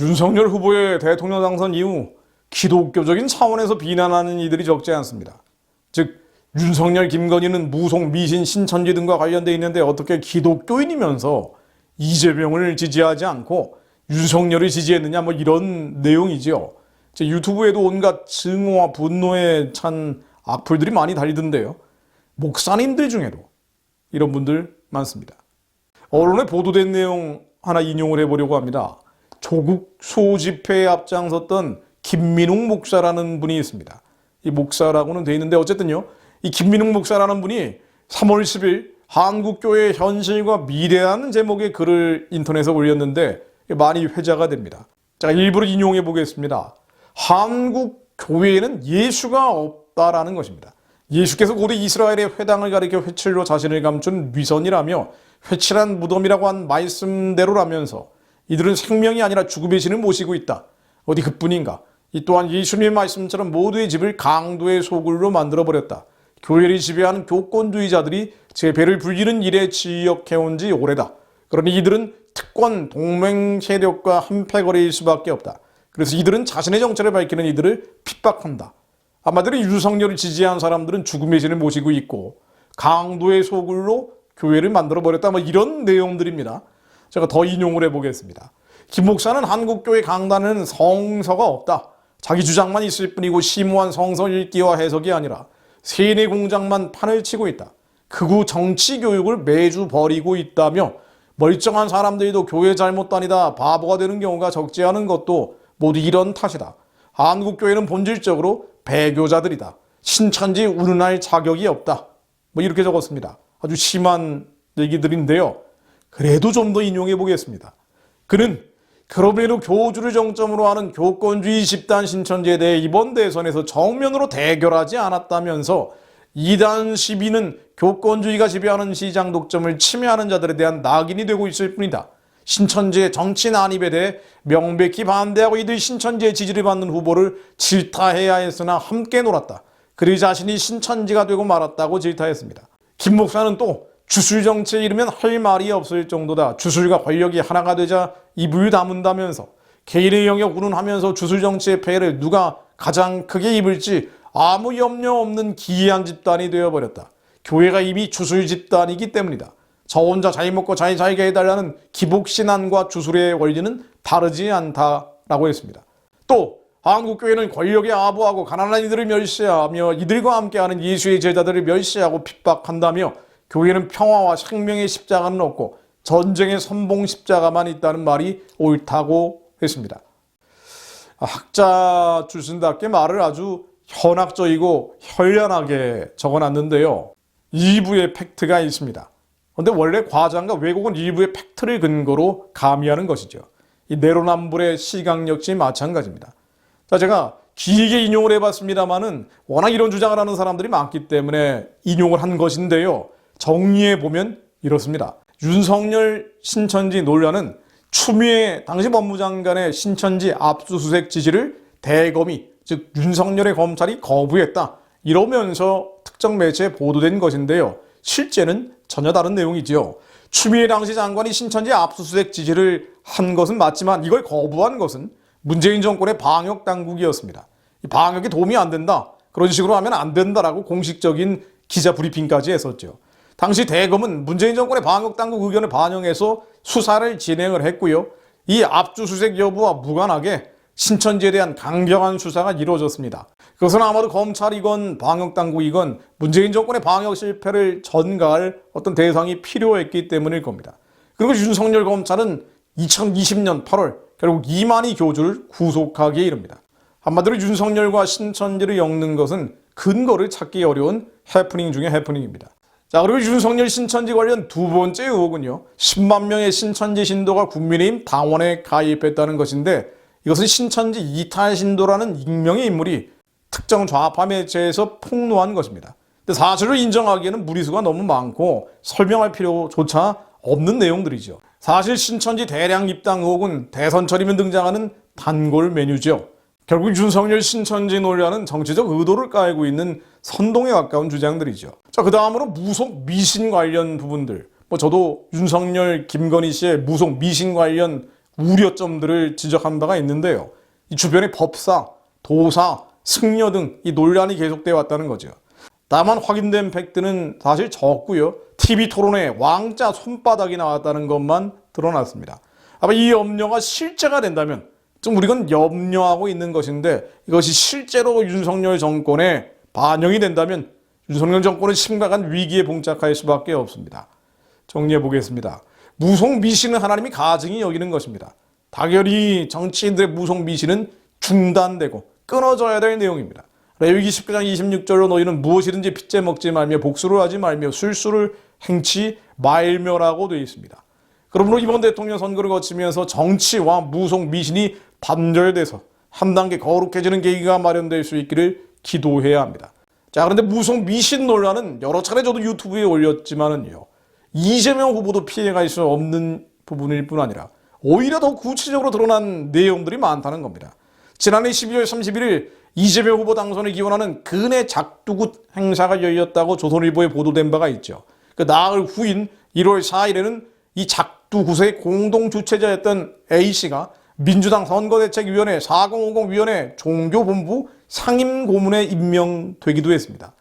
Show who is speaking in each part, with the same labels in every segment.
Speaker 1: 윤석열 후보의 대통령 당선 이후 기독교적인 차원에서 비난하는 이들이 적지 않습니다. 즉 윤석열, 김건희는 무속, 미신, 신천지 등과 관련돼 있는데 어떻게 기독교인이면서 이재명을 지지하지 않고 윤석열을 지지했느냐, 뭐 이런 내용이죠. 제 유튜브에도 온갖 증오와 분노에 찬 악플들이 많이 달리던데요. 목사님들 중에도 이런 분들 많습니다. 언론에 보도된 내용 하나 인용을 해보려고 합니다. 조국 수호 집회에 앞장섰던 김민웅 목사라는 분이 있습니다. 이 목사라고는 돼 있는데 어쨌든요, 이 김민웅 목사라는 분이 3월 10일 한국교회의 현실과 미래라는 제목의 글을 인터넷에 올렸는데 많이 회자가 됩니다. 자, 일부러 인용해 보겠습니다. 한국 교회에는 예수가 없다라는 것입니다. 예수께서 고대 이스라엘의 회당을 가리켜 회칠로 자신을 감춘 위선이라며 회칠한 무덤이라고 한 말씀대로라면서 이들은 생명이 아니라 죽음의 신을 모시고 있다. 어디 그뿐인가? 이 또한 예수님의 말씀처럼 모두의 집을 강도의 소굴로 만들어버렸다. 교회를 지배하는 교권주의자들이 제 배를 불리는 일에 지역해온 지 오래다. 그러니 이들은 특권, 동맹 세력과 한패거리일 수밖에 없다. 그래서 이들은 자신의 정체를 밝히는 이들을 핍박한다. 한마디로 윤석열을 지지한 사람들은 죽음의 신을 모시고 있고 강도의 소굴로 교회를 만들어버렸다. 뭐 이런 내용들입니다. 제가 더 인용을 해보겠습니다. 김 목사는 한국교회 강단에는 성서가 없다. 자기 주장만 있을 뿐이고 심오한 성서 읽기와 해석이 아니라 세뇌 공장만 판을 치고 있다. 극우 정치 교육을 매주 벌이고 있다며 멀쩡한 사람들도 교회 잘못 다니다 바보가 되는 경우가 적지 않은 것도 모두 이런 탓이다. 한국교회는 본질적으로 배교자들이다. 신천지 운운할 자격이 없다. 뭐 이렇게 적었습니다. 아주 심한 얘기들인데요. 그래도 좀 더 인용해 보겠습니다. 그는 그럼에도 교주를 정점으로 하는 교권주의 집단 신천지에 대해 이번 대선에서 정면으로 대결하지 않았다면서 이단 시비는 교권주의가 지배하는 시장 독점을 침해하는 자들에 대한 낙인이 되고 있을 뿐이다. 신천지의 정치 난입에 대해 명백히 반대하고 이들 신천지의 지지를 받는 후보를 질타해야 했으나 함께 놀았다. 그리 자신이 신천지가 되고 말았다고 질타했습니다. 김 목사는 또 주술 정치에 이르면 할 말이 없을 정도다. 주술과 권력이 하나가 되자 입을 다문다면서 개인의 영역 운운하면서 주술 정치의 폐해를 누가 가장 크게 입을지 아무 염려 없는 기이한 집단이 되어버렸다. 교회가 이미 주술 집단이기 때문이다. 저 혼자 잘 먹고 잘 살게 해달라는 기복신앙과 주술의 원리는 다르지 않다라고 했습니다. 또 한국교회는 권력에 아부하고 가난한 이들을 멸시하며 이들과 함께하는 예수의 제자들을 멸시하고 핍박한다며 교회는 평화와 생명의 십자가는 없고 전쟁의 선봉 십자가만 있다는 말이 옳다고 했습니다. 학자 출신답게 말을 아주 현학적이고 현란하게 적어놨는데요. 일부의 팩트가 있습니다. 그런데 원래 과장과 왜곡은 일부의 팩트를 근거로 가미하는 것이죠. 이 내로남불의 시각 역시 마찬가지입니다. 자, 제가 길게 인용을 해봤습니다만은 워낙 이런 주장을 하는 사람들이 많기 때문에 인용을 한 것인데요. 정리해보면 이렇습니다. 윤석열 신천지 논란은 추미애 당시 법무장관의 신천지 압수수색 지시를 대검이, 즉 윤석열의 검찰이 거부했다. 이러면서 특정 매체에 보도된 것인데요. 실제는 전혀 다른 내용이지요. 추미애 당시 장관이 신천지 압수수색 지시를 한 것은 맞지만 이걸 거부한 것은 문재인 정권의 방역당국이었습니다. 이 방역이 도움이 안 된다. 그런 식으로 하면 안 된다라고 공식적인 기자 브리핑까지 했었죠. 당시 대검은 문재인 정권의 방역당국 의견을 반영해서 수사를 진행을 했고요. 이 압수수색 여부와 무관하게 신천지에 대한 강경한 수사가 이루어졌습니다. 그것은 아마도 검찰이건 방역당국이건 문재인 정권의 방역 실패를 전가할 어떤 대상이 필요했기 때문일 겁니다. 그리고 윤석열 검찰은 2020년 8월 결국 이만희 교주를 구속하기에 이릅니다. 한마디로 윤석열과 신천지를 엮는 것은 근거를 찾기 어려운 해프닝 중에 해프닝입니다. 자, 그리고 윤석열 신천지 관련 두 번째 의혹은요. 10만 명의 신천지 신도가 국민의힘 당원에 가입했다는 것인데 이것은 신천지 이탈 신도라는 익명의 인물이 특정 좌파 매체에서 폭로한 것입니다. 근데 사실을 인정하기에는 무리수가 너무 많고 설명할 필요조차 없는 내용들이죠. 사실 신천지 대량 입당 의혹은 대선 처리면 등장하는 단골 메뉴죠. 결국 윤석열 신천지 논란은 정치적 의도를 깔고 있는 선동에 가까운 주장들이죠. 자, 그 다음으로 무속 미신 관련 부분들. 저도 윤석열, 김건희 씨의 무속 미신 관련 우려점들을 지적한 바가 있는데요. 이 주변의 법사, 도사, 승려 등 이 논란이 계속되어 왔다는 거죠. 다만 확인된 팩트는 사실 적고요. TV 토론에 왕자 손바닥이 나왔다는 것만 드러났습니다. 아마 이 염려가 실제가 된다면 좀 우리가 염려하고 있는 것인데 이것이 실제로 윤석열 정권에 반영이 된다면 윤석열 정권은 심각한 위기에 봉착할 수밖에 없습니다. 정리해 보겠습니다. 무속 미신은 하나님이 가증히 여기는 것입니다. 당연히 정치인들의 무속 미신은 중단되고 끊어져야 될 내용입니다. 레위기 19장 26절로 너희는 무엇이든지 핏째 먹지 말며 복수를 하지 말며 술수를 행치 말며라고 되어 있습니다. 그러므로 이번 대통령 선거를 거치면서 정치와 무속 미신이 단절돼서 한 단계 거룩해지는 계기가 마련될 수 있기를 기도해야 합니다. 자, 그런데 무속 미신 논란은 여러 차례 저도 유튜브에 올렸지만은요. 이재명 후보도 피해갈 수 없는 부분일 뿐 아니라 오히려 더 구체적으로 드러난 내용들이 많다는 겁니다. 지난해 12월 31일 이재명 후보 당선을 기원하는 근해 작두굿 행사가 열렸다고 조선일보에 보도된 바가 있죠. 그 나흘 후인 1월 4일에는 이 작두굿의 공동 주최자였던 A씨가 민주당 선거대책위원회 4050위원회 종교본부 상임고문에 임명되기도 했습니다.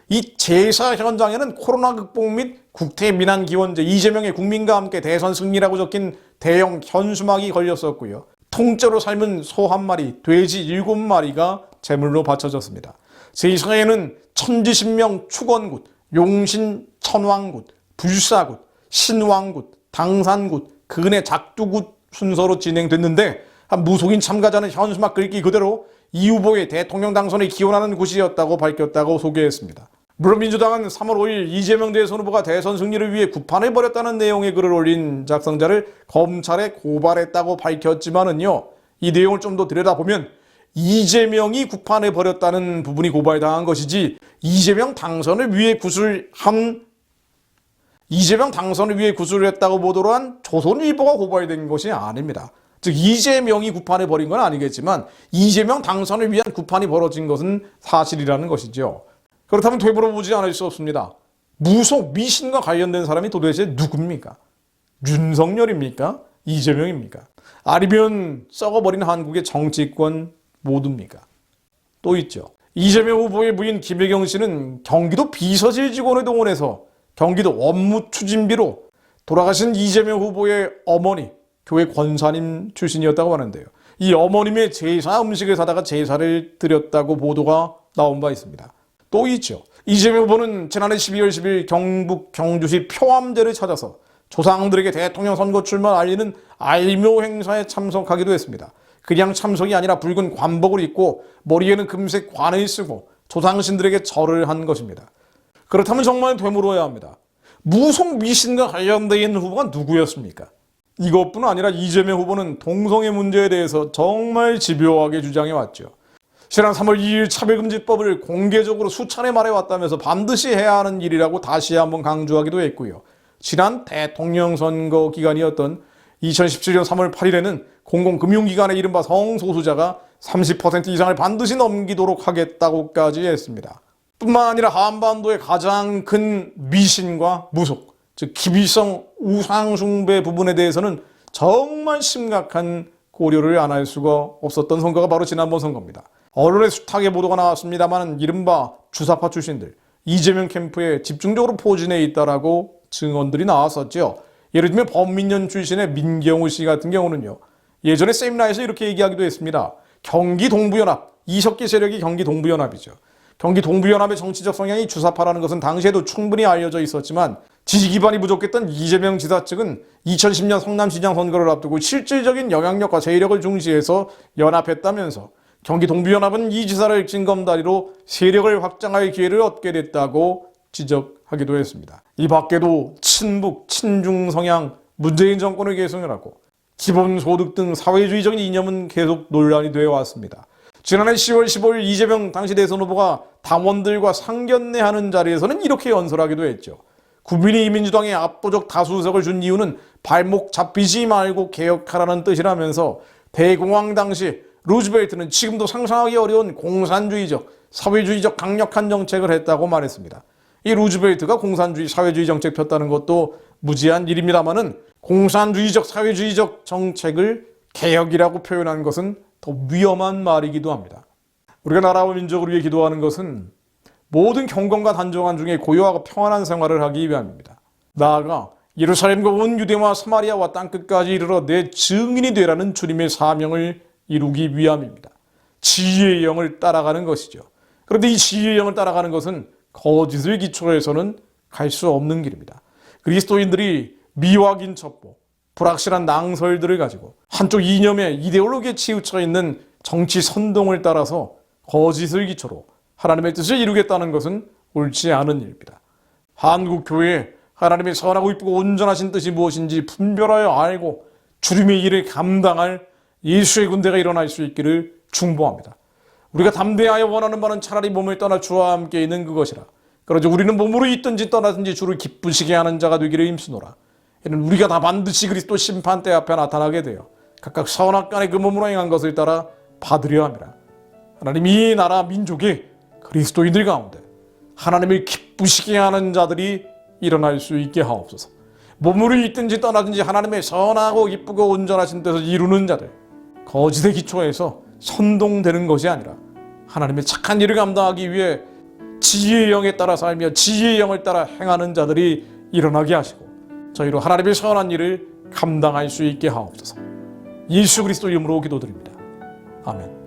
Speaker 1: 이 제사 현장에는 코로나 극복 및 국태민안기원제, 이재명의 국민과 함께 대선 승리라고 적힌 대형 현수막이 걸렸었고요. 통째로 삶은 소 1마리, 돼지 7마리가 제물로 바쳐졌습니다. 제사에는 천지신명 축원굿, 용신 천왕굿, 불사굿, 신왕굿, 당산굿, 근해 작두굿 순서로 진행됐는데 한 무속인 참가자는 현수막 긁기 그대로 이 후보의 대통령 당선을 기원하는 곳이었다고 밝혔다고 소개했습니다. 물론 민주당은 3월 5일 이재명 대선 후보가 대선 승리를 위해 구판을 벌였다는 내용의 글을 올린 작성자를 검찰에 고발했다고 밝혔지만은요, 이 내용을 좀 더 들여다보면 이재명이 구판을 벌였다는 부분이 고발당한 것이지 이재명 당선을 위해 구술을 했다고 보도를 한 조선일보가 고발된 것이 아닙니다. 즉 이재명이 구판을 벌인 건 아니겠지만 이재명 당선을 위한 구판이 벌어진 것은 사실이라는 것이죠. 그렇다면 되물어보지 않을 수 없습니다. 무속 미신과 관련된 사람이 도대체 누굽니까? 윤석열입니까? 이재명입니까? 아니면 썩어버린 한국의 정치권 모두입니까? 또 있죠. 이재명 후보의 부인 김혜경 씨는 경기도 비서실 직원을 동원해서 경기도 업무 추진비로 돌아가신 이재명 후보의 어머니, 교회 권사님 출신이었다고 하는데요. 이 어머님의 제사 음식을 사다가 제사를 드렸다고 보도가 나온 바 있습니다. 또 있죠. 이재명 후보는 지난해 12월 10일 경북 경주시 표암제를 찾아서 조상들에게 대통령 선거 출마를 알리는 알묘 행사에 참석하기도 했습니다. 그냥 참석이 아니라 붉은 관복을 입고 머리에는 금색 관을 쓰고 조상신들에게 절을 한 것입니다. 그렇다면 정말 되물어야 합니다. 무속 미신과 관련되어 있는 후보가 누구였습니까? 이것뿐 아니라 이재명 후보는 동성애 문제에 대해서 정말 집요하게 주장해왔죠. 지난 3월 2일 차별금지법을 공개적으로 수차례 말해왔다면서 반드시 해야 하는 일이라고 다시 한번 강조하기도 했고요. 지난 대통령 선거 기간이었던 2017년 3월 8일에는 공공금융기관의 이른바 성소수자가 30% 이상을 반드시 넘기도록 하겠다고까지 했습니다. 뿐만 아니라 한반도의 가장 큰 미신과 무속, 즉 기비성 우상숭배 부분에 대해서는 정말 심각한 고려를 안 할 수가 없었던 선거가 바로 지난번 선거입니다. 언론에 숱하게 보도가 나왔습니다만 이른바 주사파 출신들, 이재명 캠프에 집중적으로 포진해 있다라고 증언들이 나왔었죠. 예를 들면 범민련 출신의 민경우 씨 같은 경우는요. 예전에 세미나에서 이렇게 얘기하기도 했습니다. 경기 동부연합, 이석기 세력이 경기 동부연합이죠. 경기 동부연합의 정치적 성향이 주사파라는 것은 당시에도 충분히 알려져 있었지만 지지 기반이 부족했던 이재명 지사 측은 2010년 성남시장 선거를 앞두고 실질적인 영향력과 세력을 중시해서 연합했다면서 경기 동부연합은 이 지사를 징검다리로 세력을 확장할 기회를 얻게 됐다고 지적하기도 했습니다. 이 밖에도 친북, 친중 성향, 문재인 정권을 계승하고 기본소득 등 사회주의적인 이념은 계속 논란이 되어 왔습니다. 지난해 10월 15일 이재명 당시 대선 후보가 당원들과 상견례하는 자리에서는 이렇게 연설하기도 했죠. 국민이 민주당에 압도적 다수석을 준 이유는 발목 잡히지 말고 개혁하라는 뜻이라면서 대공황 당시 루즈벨트는 지금도 상상하기 어려운 공산주의적, 사회주의적 강력한 정책을 했다고 말했습니다. 이 루즈벨트가 공산주의, 사회주의 정책 폈다는 것도 무지한 일입니다만은 공산주의적, 사회주의적 정책을 개혁이라고 표현한 것은 더 위험한 말이기도 합니다. 우리가 나라와 민족을 위해 기도하는 것은 모든 경건과 단정한 중에 고요하고 평안한 생활을 하기 위함입니다. 나아가 예루살렘과 온 유대와 사마리아와 땅끝까지 이르러 내 증인이 되라는 주님의 사명을 이루기 위함입니다. 지혜의 영을 따라가는 것이죠. 그런데 이 지혜의 영을 따라가는 것은 거짓을 기초로 해서는 갈 수 없는 길입니다. 그리스도인들이 미확인 첩보, 불확실한 낭설들을 가지고 한쪽 이념에 이데올로기에 치우쳐 있는 정치 선동을 따라서 거짓을 기초로 하나님의 뜻을 이루겠다는 것은 옳지 않은 일입니다. 한국 교회에 하나님의 선하고 이쁘고 온전하신 뜻이 무엇인지 분별하여 알고 주님의 일을 감당할 예수의 군대가 일어날 수 있기를 충고합니다. 우리가 담대하여 원하는 바는 차라리 몸을 떠나 주와 함께 있는 그것이라. 그러지 우리는 몸으로 있든지 떠나든지 주를 기쁘시게 하는 자가 되기를 힘쓰노라. 이는 우리가 다 반드시 그리스도 심판대 앞에 나타나게 되어 각각 선악간에 그 몸으로 행한 것을 따라 받으려 함이라. 하나님, 이 나라 민족이 그리스도인들 가운데 하나님을 기쁘시게 하는 자들이 일어날 수 있게 하옵소서. 몸으로 있든지 떠나든지 하나님의 선하고 기쁘고 온전하신 뜻을 이루는 자들, 거짓의 기초에서 선동되는 것이 아니라 하나님의 착한 일을 감당하기 위해 지혜의 영에 따라 살며 지혜의 영을 따라 행하는 자들이 일어나게 하시고 저희로 하나님의 선한 일을 감당할 수 있게 하옵소서. 예수 그리스도 이름으로 기도드립니다. 아멘.